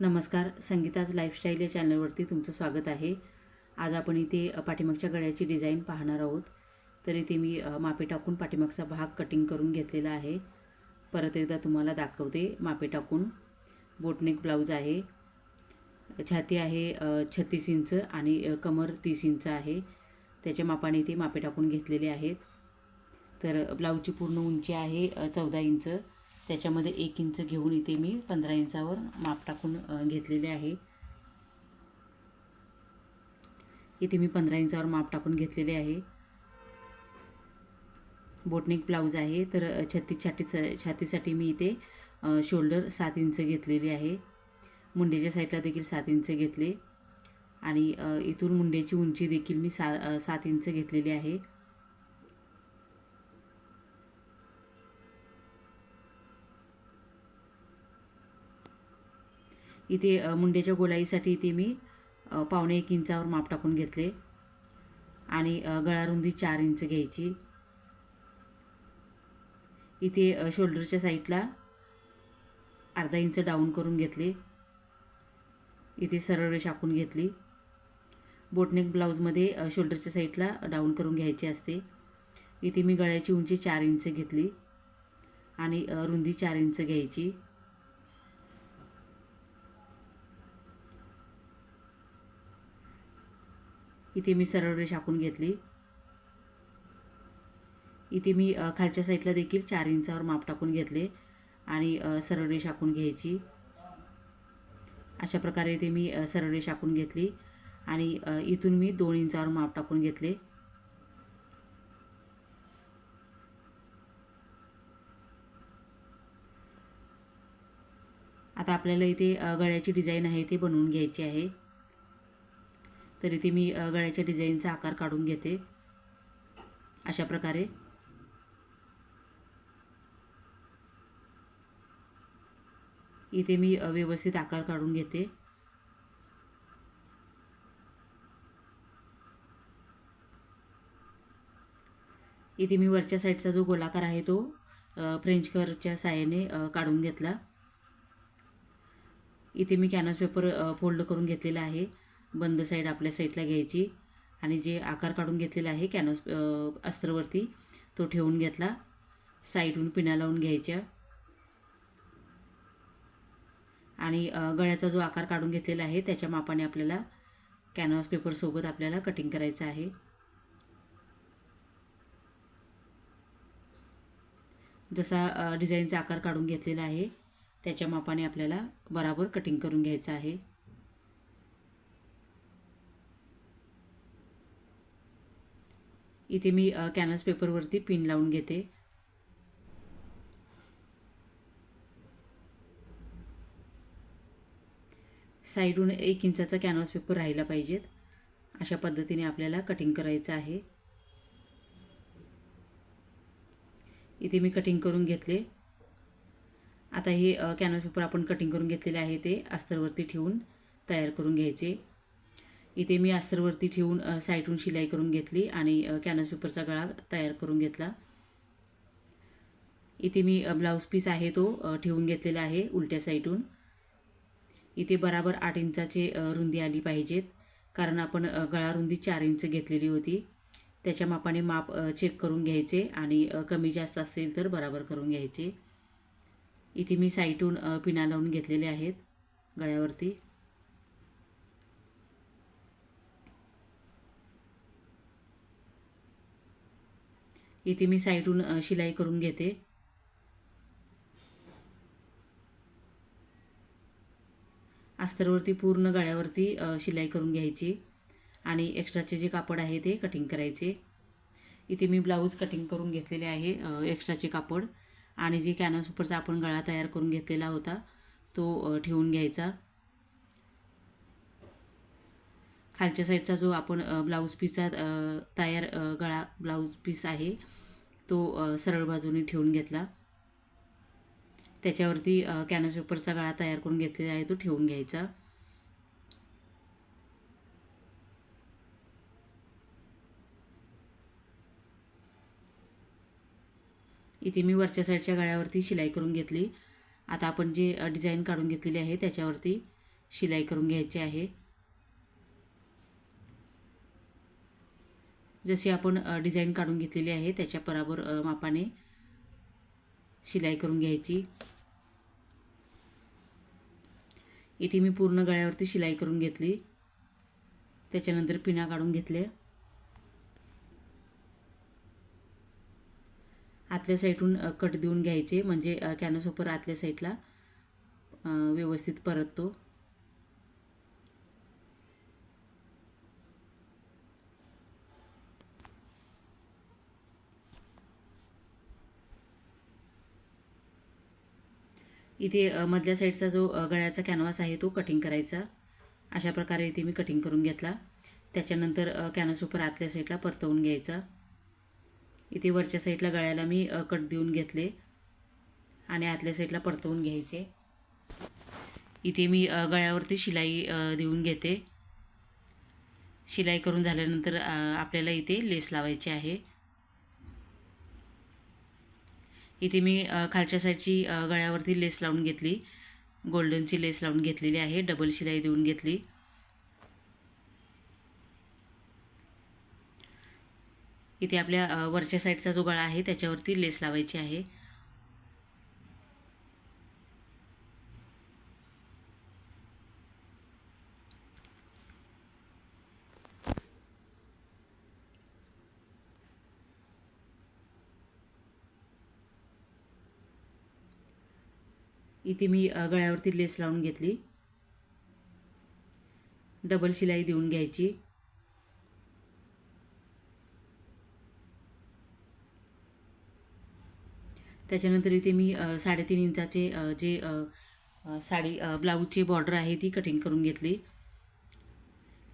नमस्कार, संगीताज लाईफस्टाईल या चॅनलवरती तुमचं स्वागत आहे। आज आपण इथे पाठीमागच्या गळ्याची डिझाईन पाहणार आहोत। तर इथे मी मापे टाकून पाठीमागचा भाग कटिंग करून घेतलेला आहे। परत एकदा तुम्हाला दाखवते। मापे टाकून बोटनेक ब्लाउज आहे, छाती आहे 36 इंच आणि कमर 30 इंच आहे। त्याच्या मापाने इथे मापे टाकून घेतलेले आहेत। तर ब्लाऊजची पूर्ण उंची आहे 14 इंच। त्याच्यामध्ये 1 इंच घेऊन इथे मी 15 इंचावर माप टाकून घेतलेले आहे। इथे मी 15 इंचावर माप टाकून घेतलेले आहे। बोटनेक ब्लाऊज आहे। तर छातीसाठी मी इथे शोल्डर 7 इंच घेतलेले आहे। मुंड्याच्या साईडला देखील 7 इंच घेतले आणि इथून मुंड्याची उंची देखील मी 7 इंच घेतलेली आहे। इथे मुंड्याच्या गोलाईसाठी इथे मी 1.25 इंचावर माप टाकून घेतले आणि गळारुंदी 4 इंच घ्यायची। इथे शोल्डरच्या साईडला अर्धा इंच डाऊन करून घेतले। इथे सरळ रेष आखून घेतली। बोटनेक ब्लाऊजमध्ये शोल्डरच्या साईडला डाऊन करून घ्यायची असते। इथे मी गळ्याची उंची 4 इंच घेतली आणि रुंदी 4 इंच घ्यायची। इथे मी सरळ रेष आखून घेतली। इथे मी खालच्या साईडला देखील 4 इंचावर माप टाकून घेतले आणि सरळ रेष आखून घ्यायची। अशा प्रकारे इथे मी सरळ रेष आखून घेतली आणि इथून मी 2 इंचावर माप टाकून घेतले। आता आपल्याला इथे गळ्याची डिझाईन आहे ते बनवून घ्यायची आहे। तर इथे मी गळ्याच्या डिझाईनचा आकार काढून घेते। अशा प्रकारे इथे मी व्यवस्थित आकार काढून घेते। इथे मी वरच्या साईडचा जो गोलाकार आहे तो फ्रेंच कर्वच्या साहाय्याने काढून घेतला। इथे मी कॅनव्हास पेपर फोल्ड करून घेतलेला आहे। बंद साईड आपल्या साईडला घ्यायची आणि जे आकार काढून घेतलेला आहे कॅनव्हास अस्तरवरती तो ठेवून घेतला। साईडून पिण्या लावून घ्यायच्या आणि गळ्याचा जो आकार काढून घेतलेला आहे त्याच्या मापाने आपल्याला कॅनव्हास पेपरसोबत आपल्याला कटिंग करायचं आहे। जसा डिझाईनचा आकार काढून घेतलेला आहे त्याच्या मापाने आपल्याला बराबर कटिंग करून घ्यायचं आहे। इथे मी कॅनव्हास पेपरवरती पिन लावून घेते। साईडून 1 इंचाचा कॅनव्हास पेपर राहिला पाहिजेत। अशा पद्धतीने आपल्याला कटिंग करायचं आहे। इथे मी कटिंग करून घेतले। आता हे कॅनव्हास पेपर आपण कटिंग करून घेतलेले आहे ते अस्तरवरती ठेवून तयार करून घ्यायचे। इथे मी अस्तरवरती ठेवून साईडून शिलाई करून घेतली आणि कॅनव्हास पेपरचा गळा तयार करून घेतला। इथे मी ब्लाऊज पीस आहे तो ठेवून घेतलेला आहे उलट्या साईडून। इथे बराबर 8 इंचाची रुंदी आली पाहिजेत, कारण आपण गळा रुंदी 4 इंच घेतलेली होती। त्याच्या मापाने माप चेक करून घ्यायचे आणि कमी जास्त असेल तर बराबर करून घ्यायचे। इथे मी साईडून पिना लावून घेतलेले आहेत गळ्यावरती। इथे मी साईडून शिलाई करून घेते। अस्तरवरती पूर्ण गळ्यावरती शिलाई करून घ्यायची आणि एक्स्ट्राचे जे कापड आहे ते कटिंग करायचे। इथे मी ब्लाऊज कटिंग करून घेतलेले आहे एक्स्ट्राचे कापड आणि जे कॅनव्हास पेपरचा आपण गळा तयार करून घेतलेला होता तो ठेवून घ्यायचा। खालच्या साईडचा जो आपण ब्लाऊज पीसचा तयार गळा ब्लाऊज पीस आहे तो सरळ बाजूने ठेवून घेतला। त्याच्यावरती कॅनव्हास पेपरचा गळा तयार करून घेतलेला आहे तो ठेवून घ्यायचा। इथे मी वरच्या साईडच्या गळ्यावरती शिलाई करून घेतली। आता आपण जे डिझाईन काढून घेतलेली आहे त्याच्यावरती शिलाई करून घ्यायची आहे। जशी आपण डिझाईन काढून घेतलेली आहे त्याच्या बरोबर मापाने शिलाई करून घ्यायची। इथे मी पूर्ण गळ्यावरती शिलाई करून घेतली। त्याच्यानंतर पिना काढून घेतले। आतल्या साईडून कट देऊन घ्यायचे म्हणजे कॅनव्हास पेपर आतल्या साईडला व्यवस्थित परततो। इथे मधल्या साईडचा जो गळ्याचा कॅनव्हास आहे तो कटिंग करायचा। अशा प्रकारे इथे मी कटिंग करून घेतला। त्याच्यानंतर कॅनव्हास पेपर आतल्या साईडला परतवून घ्यायचा। इथे वरच्या साईडला गळ्याला मी कट देऊन घेतले आणि आतल्या साईडला परतवून घ्यायचे। इथे मी गळ्यावरती शिलाई देऊन घेते। शिलाई करून झाल्यानंतर आपल्याला इथे लेस लावायची आहे। इथे मी खालच्या साईडची गळ्यावरती लेस लावून घेतली। गोल्डनची लेस लावून घेतलेली आहे। डबल शिलाई देऊन घेतली। इथे आपल्या वरच्या साईडचा जो गळा आहे त्याच्यावरती लेस लावायची आहे। इथे मी गळ्यावरती लेस लावून घेतली। डबल शिलाई देऊन घ्यायची। त्याच्यानंतर इथे मी 3.5 इंचाचे जे साडी ब्लाऊजची बॉर्डर आहे ती कटिंग करून घेतली।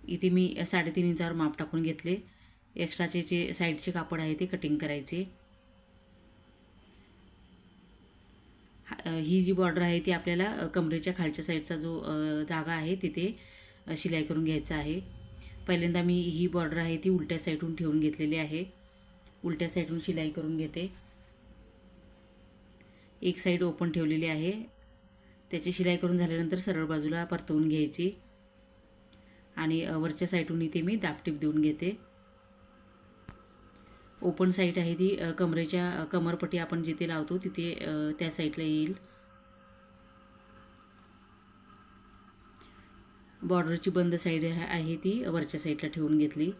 इथे मी 3.5 इंचावर माप टाकून घेतले। एक्स्ट्राचे जे साईडचे कापड आहे ते कटिंग करायचे। ही जी बॉर्डर आहे ती आपल्याला कमरेच्या खालच्या साईडचा जो जागा आहे तिथे शिलाई करून घ्यायचा आहे। पहिल्यांदा मी ही बॉर्डर आहे ती उलट्या साईडून ठेवून घेतलेली आहे। उलट्या साईडून शिलाई करून घेते। एक साईड ओपन ठेवलेली आहे। त्याची शिलाई करून झाल्यानंतर सरळ बाजूला परतवून घ्यायची आणि वरच्या साईडून इथे मी दाबटीप देऊन घेते। ओपन साईड आहे ती कमरेच्या कमरपट्टी आपण जिथे लावतो तिथे त्या साईडला येईल। बॉर्डरची बंद साईड आहे ती वरच्या साईडला ठेवून घेतली।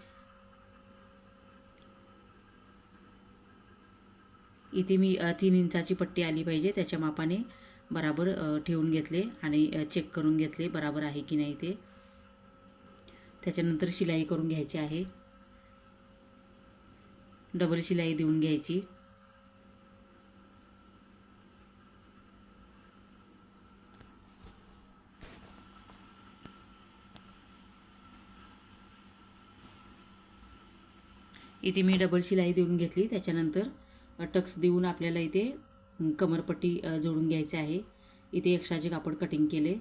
इथे मी 3 इंचाची पट्टी आली पाहिजे त्याच्या मापाने बराबर ठेवून घेतले आणि चेक करून घेतले बराबर आहे की नाही ते। त्याच्यानंतर शिलाई करून घ्यायची आहे। डबल शिलाई देऊन घ्यायची। इथे मी डबल शिलाई देऊन घेतली। त्याच्यानंतर टक्स देऊन आपल्याला इथे कमरपट्टी जोडून घ्यायची आहे। इथे एक्स्ट्राचे कापड कटिंग केले।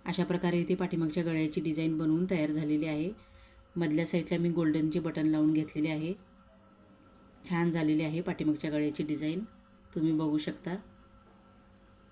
अशा प्रकारे इथे पाठीमागच्या गळ्याची डिझाईन बनवून तयार झालेली आहे। मधल्या साईडला मी गोल्डनचे बटन लावून घेतलेले आहे। छान झालेली आहे पाठीमागच्या गळ्याची डिझाईन, तुम्ही बघू शकता।